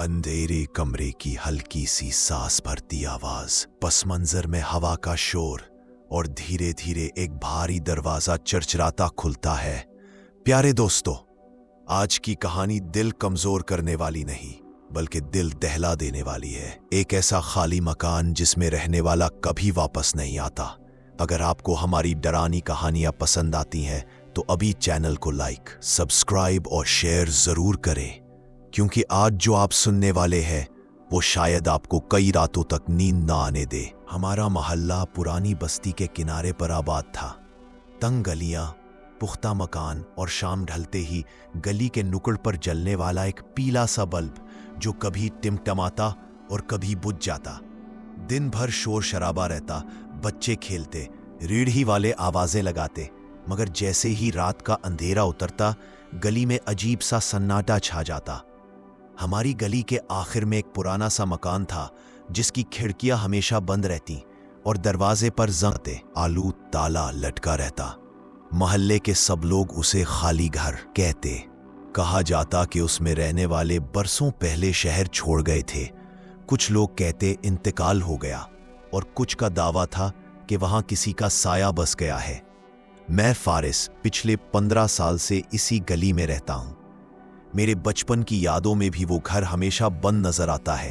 अंधेरे कमरे की हल्की सी सांस भरती आवाज, पस मंजर में हवा का शोर और धीरे धीरे एक भारी दरवाजा चरचराता खुलता है। प्यारे दोस्तों, आज की कहानी दिल कमजोर करने वाली नहीं बल्कि दिल दहला देने वाली है। एक ऐसा खाली मकान जिसमें रहने वाला कभी वापस नहीं आता। अगर आपको हमारी डरावनी कहानियां पसंद आती हैं तो अभी चैनल को लाइक, सब्सक्राइब और शेयर जरूर करें, क्योंकि आज जो आप सुनने वाले हैं वो शायद आपको कई रातों तक नींद ना आने दे। हमारा मोहल्ला पुरानी बस्ती के किनारे पर आबाद था। तंग गलियां, पुख्ता मकान और शाम ढलते ही गली के नुक्कड़ पर जलने वाला एक पीला सा बल्ब जो कभी टिमटमाता और कभी बुझ जाता। दिन भर शोर शराबा रहता, बच्चे खेलते, रीढ़ी वाले आवाजें लगाते, मगर जैसे ही रात का अंधेरा उतरता गली में अजीब सा सन्नाटा छा जाता। हमारी गली के आखिर में एक पुराना सा मकान था जिसकी खिड़कियां हमेशा बंद रहती और दरवाजे पर जंगते आलू ताला लटका रहता। मोहल्ले के सब लोग उसे खाली घर कहते। कहा जाता कि उसमें रहने वाले बरसों पहले शहर छोड़ गए थे। कुछ लोग कहते इंतकाल हो गया और कुछ का दावा था कि वहां किसी का साया बस गया है। मैं फारिस पिछले 15 साल से इसी गली में रहता हूं। मेरे बचपन की यादों में भी वो घर हमेशा बंद नजर आता है।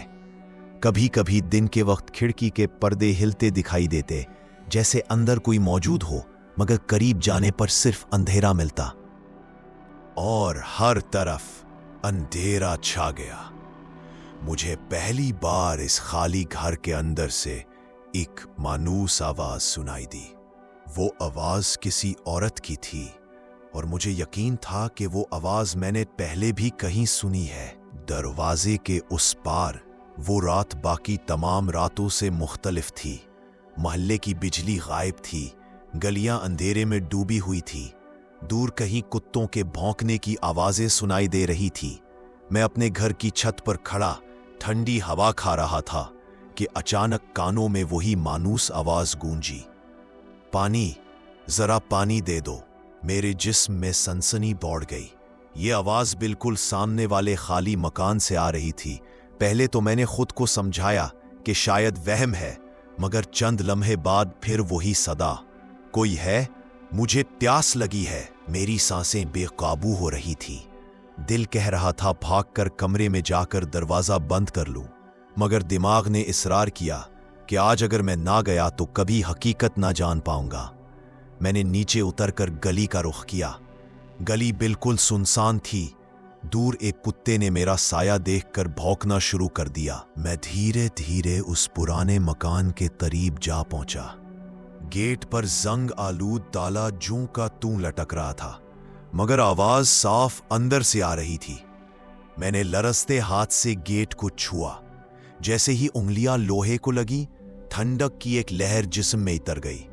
कभी कभी दिन के वक्त खिड़की के पर्दे हिलते दिखाई देते, जैसे अंदर कोई मौजूद हो, मगर करीब जाने पर सिर्फ अंधेरा मिलता। और हर तरफ अंधेरा छा गया। मुझे पहली बार इस खाली घर के अंदर से एक मायूस आवाज सुनाई दी। वो आवाज किसी औरत की थी और मुझे यकीन था कि वो आवाज मैंने पहले भी कहीं सुनी है। दरवाजे के उस पार वो रात बाकी तमाम रातों से मुख्तलिफ थी। मोहल्ले की बिजली गायब थी, गलियां अंधेरे में डूबी हुई थी, दूर कहीं कुत्तों के भौंकने की आवाजें सुनाई दे रही थी। मैं अपने घर की छत पर खड़ा ठंडी हवा खा रहा था कि अचानक कानों में वही मायूस आवाज गूंजी, पानी, जरा पानी दे दो। मेरे जिस्म में सनसनी दौड़ गई। ये आवाज बिल्कुल सामने वाले खाली मकान से आ रही थी। पहले तो मैंने खुद को समझाया कि शायद वहम है, मगर चंद लम्हे बाद फिर वही सदा, कोई है, मुझे प्यास लगी है। मेरी सांसें बेकाबू हो रही थी। दिल कह रहा था भागकर कमरे में जाकर दरवाजा बंद कर लूं, मगर दिमाग ने इसरार किया कि आज अगर मैं ना गया तो कभी हकीकत ना जान पाऊंगा। मैंने नीचे उतरकर गली का रुख किया। गली बिल्कुल सुनसान थी। दूर एक कुत्ते ने मेरा साया देखकर भौंकना शुरू कर दिया। मैं धीरे धीरे उस पुराने मकान के करीब जा पहुंचा। गेट पर जंग आलूद ताला जूं का तूं लटक रहा था, मगर आवाज साफ अंदर से आ रही थी। मैंने लरसते हाथ से गेट को छुआ। जैसे ही उंगलियां लोहे को लगी, ठंडक की एक लहर जिस्म में उतर गई।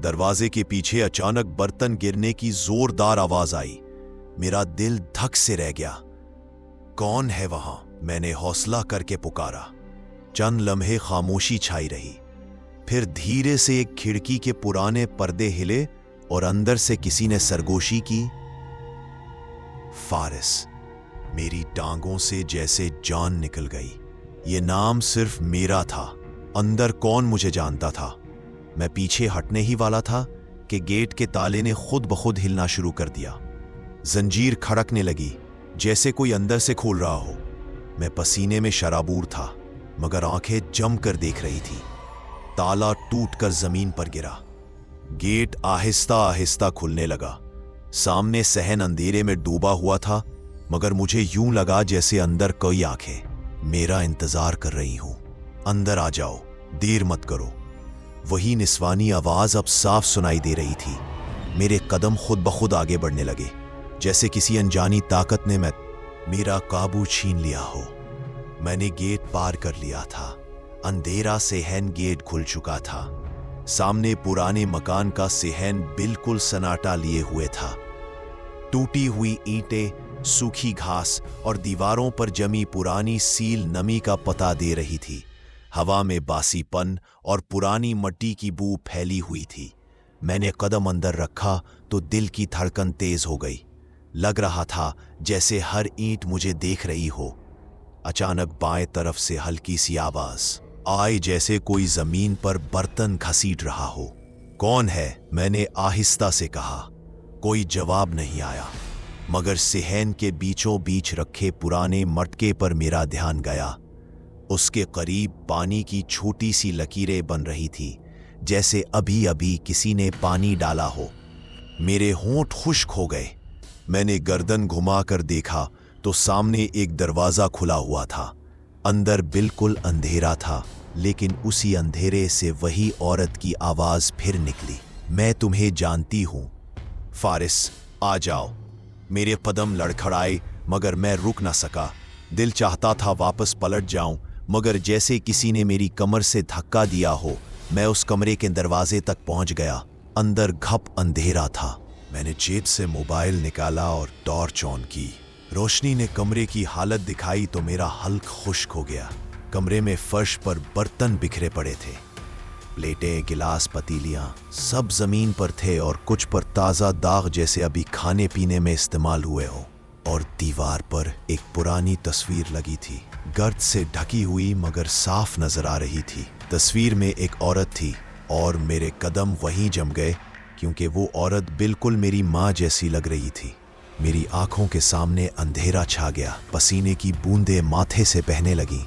दरवाजे के पीछे अचानक बर्तन गिरने की जोरदार आवाज आई। मेरा दिल धक से रह गया। कौन है वहां? मैंने हौसला करके पुकारा। चंद लम्हे खामोशी छाई रही। फिर धीरे से एक खिड़की के पुराने पर्दे हिले और अंदर से किसी ने सरगोशी की, फारिस। मेरी टांगों से जैसे जान निकल गई। ये नाम सिर्फ मेरा था, अंदर कौन मुझे जानता था। मैं पीछे हटने ही वाला था कि गेट के ताले ने खुद ब खुद हिलना शुरू कर दिया। जंजीर खड़कने लगी, जैसे कोई अंदर से खोल रहा हो। मैं पसीने में शराबूर था, मगर आंखें जम कर देख रही थी। ताला टूटकर जमीन पर गिरा। गेट आहिस्ता आहिस्ता खुलने लगा। सामने सहन अंधेरे में डूबा हुआ था, मगर मुझे यूं लगा जैसे अंदर कोई आंखें मेरा इंतजार कर रही हूं। अंदर आ जाओ, देर मत करो। वही निस्वानी आवाज अब साफ सुनाई दे रही थी। मेरे कदम खुद ब खुद आगे बढ़ने लगे, जैसे किसी अनजानी ताकत ने मेरा काबू छीन लिया हो। मैंने गेट पार कर लिया था। अंधेरा सेहन गेट खुल चुका था। सामने पुराने मकान का सेहन बिल्कुल सन्नाटा लिए हुए था। टूटी हुई ईंटें, सूखी घास और दीवारों पर जमी पुरानी सील नमी का पता दे रही थी। हवा में बासीपन और पुरानी मिट्टी की बू फैली हुई थी। मैंने कदम अंदर रखा तो दिल की धड़कन तेज हो गई। लग रहा था जैसे हर ईंट मुझे देख रही हो। अचानक बाएं तरफ से हल्की सी आवाज आई, जैसे कोई जमीन पर बर्तन घसीट रहा हो। कौन है? मैंने आहिस्ता से कहा। कोई जवाब नहीं आया, मगर सेहन के बीचों बीच रखे पुराने मटके पर मेरा ध्यान गया। उसके करीब पानी की छोटी सी लकीरें बन रही थी, जैसे अभी अभी किसी ने पानी डाला हो। मेरे होंठ खुश्क हो गए। मैंने गर्दन घुमाकर देखा तो सामने एक दरवाजा खुला हुआ था। अंदर बिल्कुल अंधेरा था, लेकिन उसी अंधेरे से वही औरत की आवाज फिर निकली। मैं तुम्हें जानती हूं फारिस, आ जाओ। मेरे कदम लड़खड़ाए, मगर मैं रुक न सका। दिल चाहता था वापस पलट जाऊं, मगर जैसे किसी ने मेरी कमर से धक्का दिया हो, मैं उस कमरे के दरवाजे तक पहुंच गया। अंदर घप अंधेरा था। मैंने जेब से मोबाइल निकाला और टॉर्च ऑन की। रोशनी ने कमरे की हालत दिखाई तो मेरा हल्क खुश्क हो गया। कमरे में फर्श पर बर्तन बिखरे पड़े थे। प्लेटें, गिलास, पतीलियां सब जमीन पर थे और कुछ पर ताजा दाग जैसे अभी खाने पीने में इस्तेमाल हुए हो। और दीवार पर एक पुरानी तस्वीर लगी थी, गर्द से ढकी हुई मगर साफ नजर आ रही थी। तस्वीर में एक औरत थी और मेरे कदम वहीं जम गए, क्योंकि वो औरत बिल्कुल मेरी माँ जैसी लग रही थी। मेरी आंखों के सामने अंधेरा छा गया, पसीने की बूंदें माथे से बहने लगी।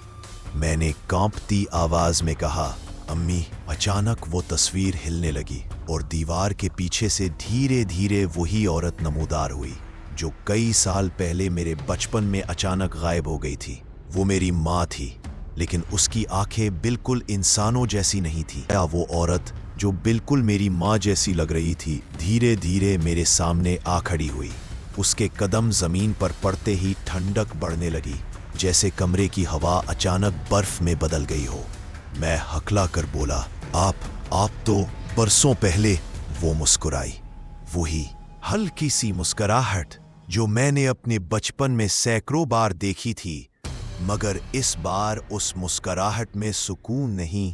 मैंने कांपती आवाज में कहा, अम्मी। अचानक वो तस्वीर हिलने लगी और दीवार के पीछे से धीरे धीरे वही औरत नमूदार हुई, जो कई साल पहले मेरे बचपन में अचानक गायब हो गई थी। वो मेरी माँ थी, लेकिन उसकी आंखें बिल्कुल इंसानों जैसी नहीं थी। वो औरत जो बिल्कुल मेरी माँ जैसी लग रही थी, धीरे धीरे मेरे सामने आ खड़ी हुई। उसके कदम जमीन पर पड़ते ही ठंडक बढ़ने लगी, जैसे कमरे की हवा अचानक बर्फ में बदल गई हो। मैं हकला कर बोला, आप तो बरसों पहले। वो मुस्कुराई, वही हल्की सी मुस्कुराहट जो मैंने अपने बचपन में सैकड़ों बार देखी थी, मगर इस बार उस मुस्कुराहट में सुकून नहीं,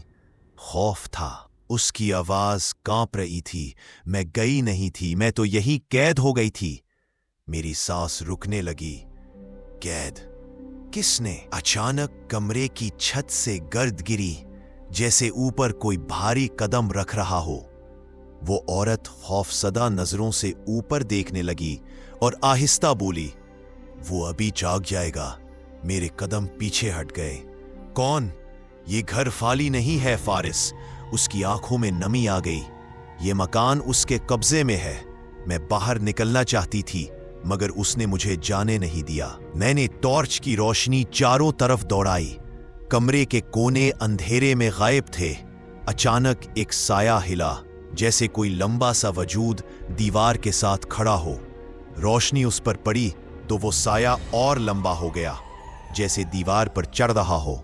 खौफ था। उसकी आवाज कांप रही थी। मैं गई नहीं थी, मैं तो यही कैद हो गई थी। मेरी सांस रुकने लगी। कैद? किसने? अचानक कमरे की छत से गर्द गिरी, जैसे ऊपर कोई भारी कदम रख रहा हो। वो औरत खौफसदा नजरों से ऊपर देखने लगी और आहिस्ता बोली, वो अभी जाग जाएगा। मेरे कदम पीछे हट गए। कौन? ये घर खाली नहीं है फारिस। उसकी आंखों में नमी आ गई। ये मकान उसके कब्जे में है। मैं बाहर निकलना चाहती थी, मगर उसने मुझे जाने नहीं दिया। मैंने टॉर्च की रोशनी चारों तरफ दौड़ाई। कमरे के कोने अंधेरे में गायब थे। अचानक एक साया हिला, जैसे कोई लंबा सा वजूद दीवार के साथ खड़ा हो। रोशनी उस पर पड़ी तो वो साया और लंबा हो गया, जैसे दीवार पर चढ़ रहा हो।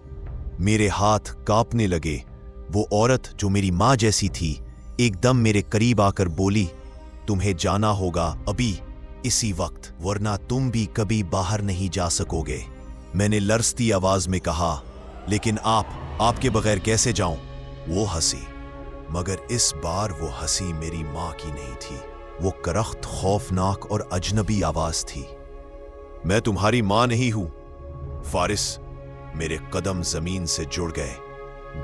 मेरे हाथ कांपने लगे। वो औरत जो मेरी माँ जैसी थी, एकदम मेरे करीब आकर बोली, तुम्हें जाना होगा अभी, इसी वक्त, वरना तुम भी कभी बाहर नहीं जा सकोगे। मैंने लरसती आवाज में कहा, लेकिन आपके बगैर कैसे जाऊं? वो हंसी, मगर इस बार वो हंसी मेरी माँ की नहीं थी। वो करख्त, खौफनाक और अजनबी आवाज थी। मैं तुम्हारी माँ नहीं हूं फारिस। मेरे कदम जमीन से जुड़ गए,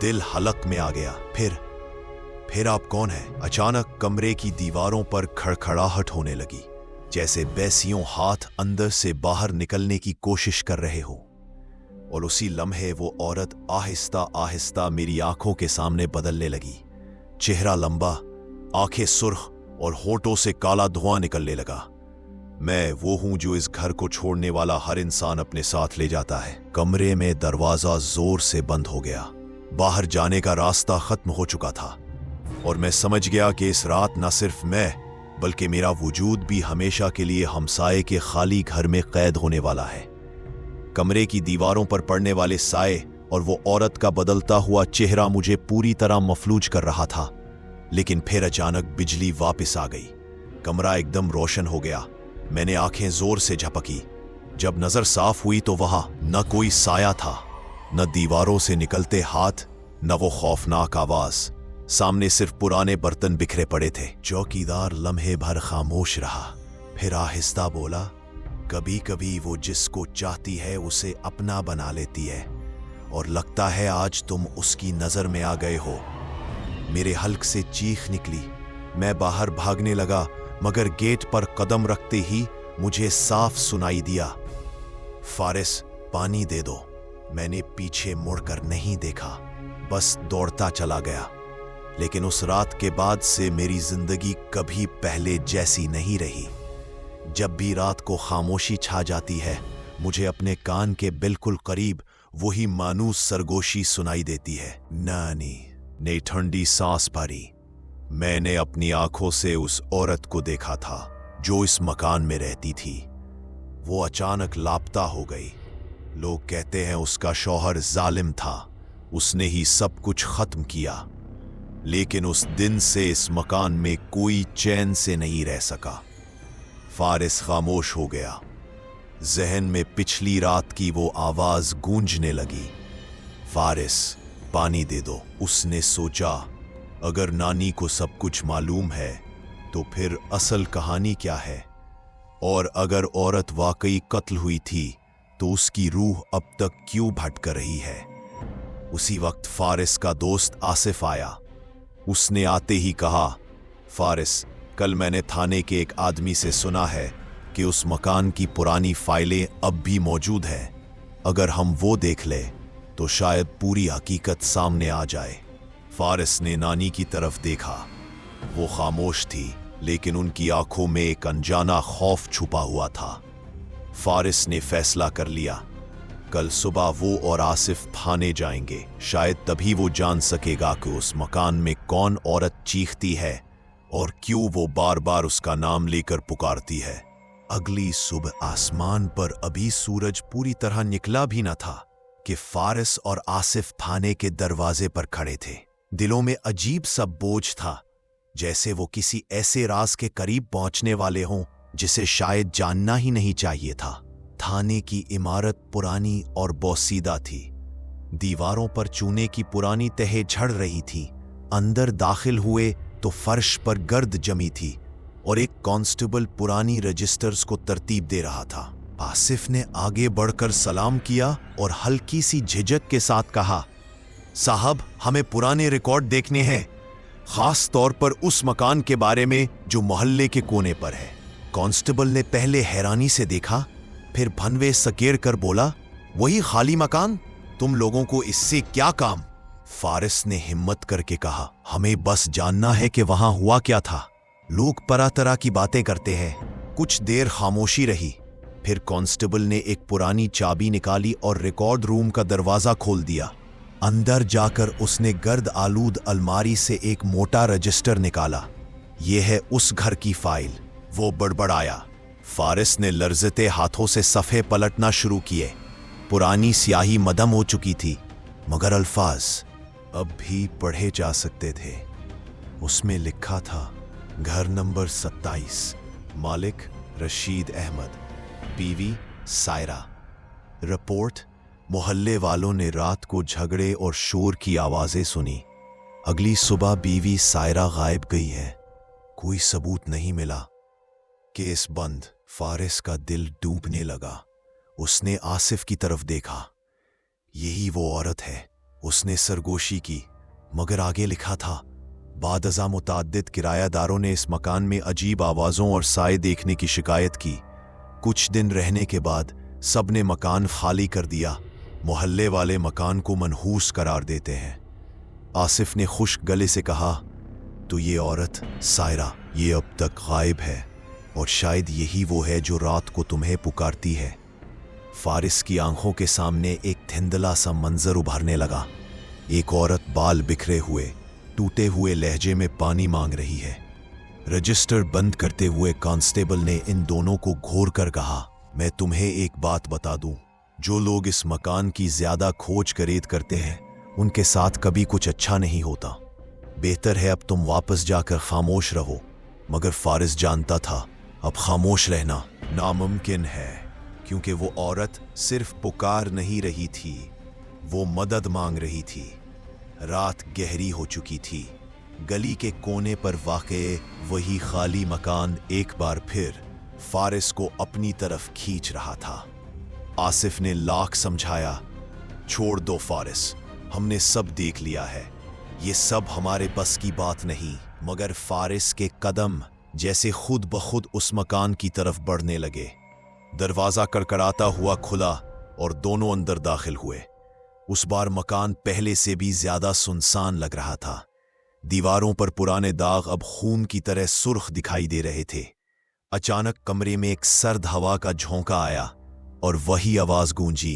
दिल हलक में आ गया। फिर आप कौन हैं? अचानक कमरे की दीवारों पर खड़खड़ाहट होने लगी, जैसे बैसियों हाथ अंदर से बाहर निकलने की कोशिश कर रहे हो। और उसी लम्हे वो औरत आहिस्ता आहिस्ता मेरी आंखों के सामने बदलने लगी। चेहरा लंबा, आंखें सुर्ख और होठों से काला धुआं निकलने लगा। मैं वो हूं जो इस घर को छोड़ने वाला हर इंसान अपने साथ ले जाता है। कमरे में दरवाजा जोर से बंद हो गया। बाहर जाने का रास्ता खत्म हो चुका था और मैं समझ गया कि इस रात न सिर्फ मैं, बल्कि मेरा वजूद भी हमेशा के लिए हमसाये के खाली घर में कैद होने वाला है। कमरे की दीवारों पर पड़ने वाले साए और वो औरत का बदलता हुआ चेहरा मुझे पूरी तरह मफलूज कर रहा था। लेकिन फिर अचानक बिजली वापस आ गई। कमरा एकदम रोशन हो गया। मैंने आंखें जोर से झपकी। जब नजर साफ हुई तो वहां न कोई साया था, न दीवारों से निकलते हाथ, न वो खौफनाक आवाज। सामने सिर्फ पुराने बर्तन बिखरे पड़े थे। चौकीदार लम्हे भर खामोश रहा, फिर आहिस्ता बोला, कभी कभी वो जिसको चाहती है उसे अपना बना लेती है, और लगता है आज तुम उसकी नजर में आ गए हो। मेरे हल्क से चीख निकली। मैं बाहर भागने लगा, मगर गेट पर कदम रखते ही मुझे साफ सुनाई दिया, फारिस पानी दे दो। मैंने पीछे मुड़कर नहीं देखा, बस दौड़ता चला गया। लेकिन उस रात के बाद से मेरी जिंदगी कभी पहले जैसी नहीं रही। जब भी रात को खामोशी छा जाती है, मुझे अपने कान के बिल्कुल करीब वही मानूस सरगोशी सुनाई देती है। नानी ने ठंडी सांस भरी। मैंने अपनी आंखों से उस औरत को देखा था जो इस मकान में रहती थी। वो अचानक लापता हो गई। लोग कहते हैं उसका शौहर जालिम था, उसने ही सब कुछ खत्म किया। लेकिन उस दिन से इस मकान में कोई चैन से नहीं रह सका। फारिस खामोश हो गया। जहन में पिछली रात की वो आवाज गूंजने लगी, फारिस पानी दे दो। उसने सोचा, अगर नानी को सब कुछ मालूम है तो फिर असल कहानी क्या है? और अगर औरत वाकई कत्ल हुई थी तो उसकी रूह अब तक क्यों भटक रही है? उसी वक्त फारिस का दोस्त आसिफ आया। उसने आते ही कहा, फारिस कल मैंने थाने के एक आदमी से सुना है कि उस मकान की पुरानी फाइलें अब भी मौजूद हैं। अगर हम वो देख ले तो शायद पूरी हकीकत सामने आ जाए। फारिस ने नानी की तरफ देखा। वो खामोश थी, लेकिन उनकी आंखों में एक अनजाना खौफ छुपा हुआ था। फारिस ने फैसला कर लिया, कल सुबह वो और आसिफ थाने जाएंगे। शायद तभी वो जान सकेगा कि उस मकान में कौन औरत चीखती है और क्यों वो बार बार उसका नाम लेकर पुकारती है। अगली सुबह आसमान पर अभी सूरज पूरी तरह निकला भी न था कि फारिस और आसिफ थाने के दरवाजे पर खड़े थे। दिलों में अजीब सा बोझ था, जैसे वो किसी ऐसे राज के करीब पहुंचने वाले हों जिसे शायद जानना ही नहीं चाहिए था। थाने की इमारत पुरानी और बोसीदा थी। दीवारों पर चूने की पुरानी तहें झड़ रही थी। अंदर दाखिल हुए तो फर्श पर गर्द जमी थी और एक कांस्टेबल पुरानी रजिस्टर्स को तरतीब दे रहा था। आसिफ ने आगे बढ़कर सलाम किया और हल्की सी झिझक के साथ कहा, साहब हमें पुराने रिकॉर्ड देखने हैं, खास तौर पर उस मकान के बारे में जो मोहल्ले के कोने पर है। कांस्टेबल ने पहले हैरानी से देखा, फिर भनवे सकेर कर बोला, वही खाली मकान? तुम लोगों को इससे क्या काम? फारिस ने हिम्मत करके कहा, हमें बस जानना है कि वहां हुआ क्या था। लोग तरह तरह की बातें करते हैं। कुछ देर खामोशी रही, फिर कांस्टेबल ने एक पुरानी चाबी निकाली और रिकॉर्ड रूम का दरवाजा खोल दिया। अंदर जाकर उसने गर्द आलूद अलमारी से एक मोटा रजिस्टर निकाला। यह है उस घर की फाइल। वो बड़बड़ाया। फारिस ने लर्जते हाथों से सफ़े पलटना शुरू किए। पुरानी स्याही मदम हो चुकी थी, मगर अल्फाज अब भी पढ़े जा सकते थे। उसमें लिखा था, घर नंबर 27, मालिक रशीद अहमद, बीवी सायरा। रिपोर्ट, मोहल्ले वालों ने रात को झगड़े और शोर की आवाजें सुनी। अगली सुबह बीवी सायरा गायब गई है। कोई सबूत नहीं मिला। केस बंद। फारिस का दिल डूबने लगा। उसने आसिफ की तरफ देखा। यही वो औरत है। उसने सरगोशी की, मगर आगे लिखा था, बादअज़ा मुताद्दिद किरायादारों ने इस मकान में अजीब आवाज़ों और साए देखने की शिकायत की। कुछ दिन रहने के बाद सबने मकान खाली कर दिया। मोहल्ले वाले मकान को मनहूस करार देते हैं। आसिफ ने खुश्क गले से कहा, तो ये औरत सायरा, ये अब तक गायब है और शायद यही वो है जो रात को तुम्हें पुकारती है। फारिस की आंखों के सामने एक धुंधला सा मंजर उभरने लगा। एक औरत बाल बिखरे हुए, टूटे हुए लहजे में पानी मांग रही है। रजिस्टर बंद करते हुए कांस्टेबल ने इन दोनों को घूर कर कहा, मैं तुम्हें एक बात बता दूं, जो लोग इस मकान की ज्यादा खोज खरीद करते हैं उनके साथ कभी कुछ अच्छा नहीं होता। बेहतर है अब तुम वापस जाकर खामोश रहो। मगर फारिस जानता था अब खामोश रहना नामुमकिन है, क्योंकि वो औरत सिर्फ पुकार नहीं रही थी, वो मदद मांग रही थी। रात गहरी हो चुकी थी। गली के कोने पर वाक़े वही खाली मकान एक बार फिर फारिस को अपनी तरफ खींच रहा था। आसिफ ने लाख समझाया, छोड़ दो फारिस, हमने सब देख लिया है, ये सब हमारे बस की बात नहीं। मगर फारिस के कदम जैसे खुद ब खुद उस मकान की तरफ बढ़ने लगे। दरवाजा कड़कड़ाता हुआ खुला और दोनों अंदर दाखिल हुए। उस बार मकान पहले से भी ज्यादा सुनसान लग रहा था। दीवारों पर पुराने दाग अब खून की तरह सुर्ख दिखाई दे रहे थे। अचानक कमरे में एक सर्द हवा का झोंका आया और वही आवाज गूंजी,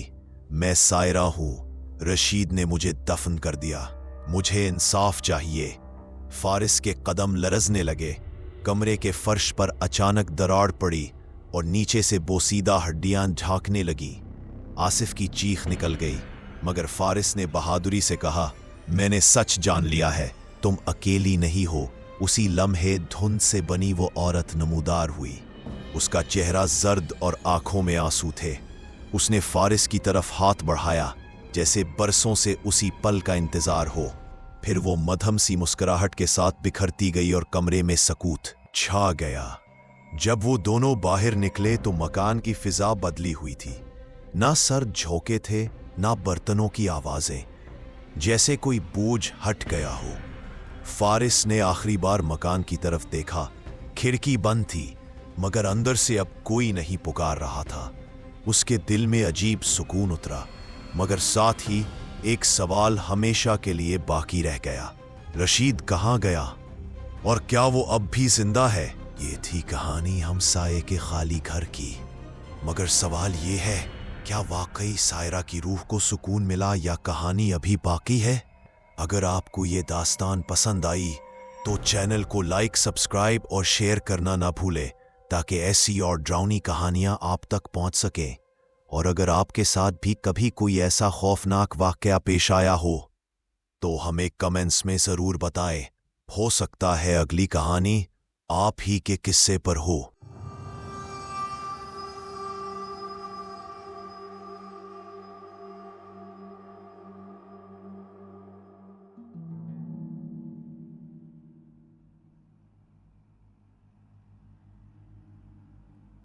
मैं सायरा हूं, रशीद ने मुझे दफन कर दिया, मुझे इंसाफ चाहिए। फारिस के कदम लरजने लगे। कमरे के फर्श पर अचानक दरार पड़ी और नीचे से बोसीदा हड्डियां झांकने लगी। आसिफ की चीख निकल गई, मगर फारिस ने बहादुरी से कहा, मैंने सच जान लिया है, तुम अकेली नहीं हो। उसी लम्हे धुंध से बनी वो औरत नमूदार हुई। उसका चेहरा जर्द और आंखों में आंसू थे। उसने फारिस की तरफ हाथ बढ़ाया, जैसे बरसों से उसी पल का इंतजार हो। फिर वो मध्यम सी मुस्कुराहट के साथ बिखरती गई और कमरे में सकूत छा गया। जब वो दोनों बाहर निकले तो मकान की फिजा बदली हुई थी। ना सर झोंके थे, ना बर्तनों की आवाजें, जैसे कोई बोझ हट गया हो। फारिस ने आखिरी बार मकान की तरफ देखा। खिड़की बंद थी, मगर अंदर से अब कोई नहीं पुकार रहा था। उसके दिल में अजीब सुकून उतरा, मगर साथ ही एक सवाल हमेशा के लिए बाकी रह गया, रशीद कहाँ गया और क्या वो अब भी जिंदा है? ये थी कहानी हमसाये के खाली घर की, मगर सवाल ये है, क्या वाकई सायरा की रूह को सुकून मिला या कहानी अभी बाकी है? अगर आपको ये दास्तान पसंद आई तो चैनल को लाइक, सब्सक्राइब और शेयर करना ना भूलें, ताकि ऐसी और डरावनी कहानियां आप तक पहुंच सकें। और अगर आपके साथ भी कभी कोई ऐसा खौफनाक वाकया पेश आया हो तो हमें कमेंट्स में जरूर बताएं। हो सकता है अगली कहानी आप ही के किस्से पर हो।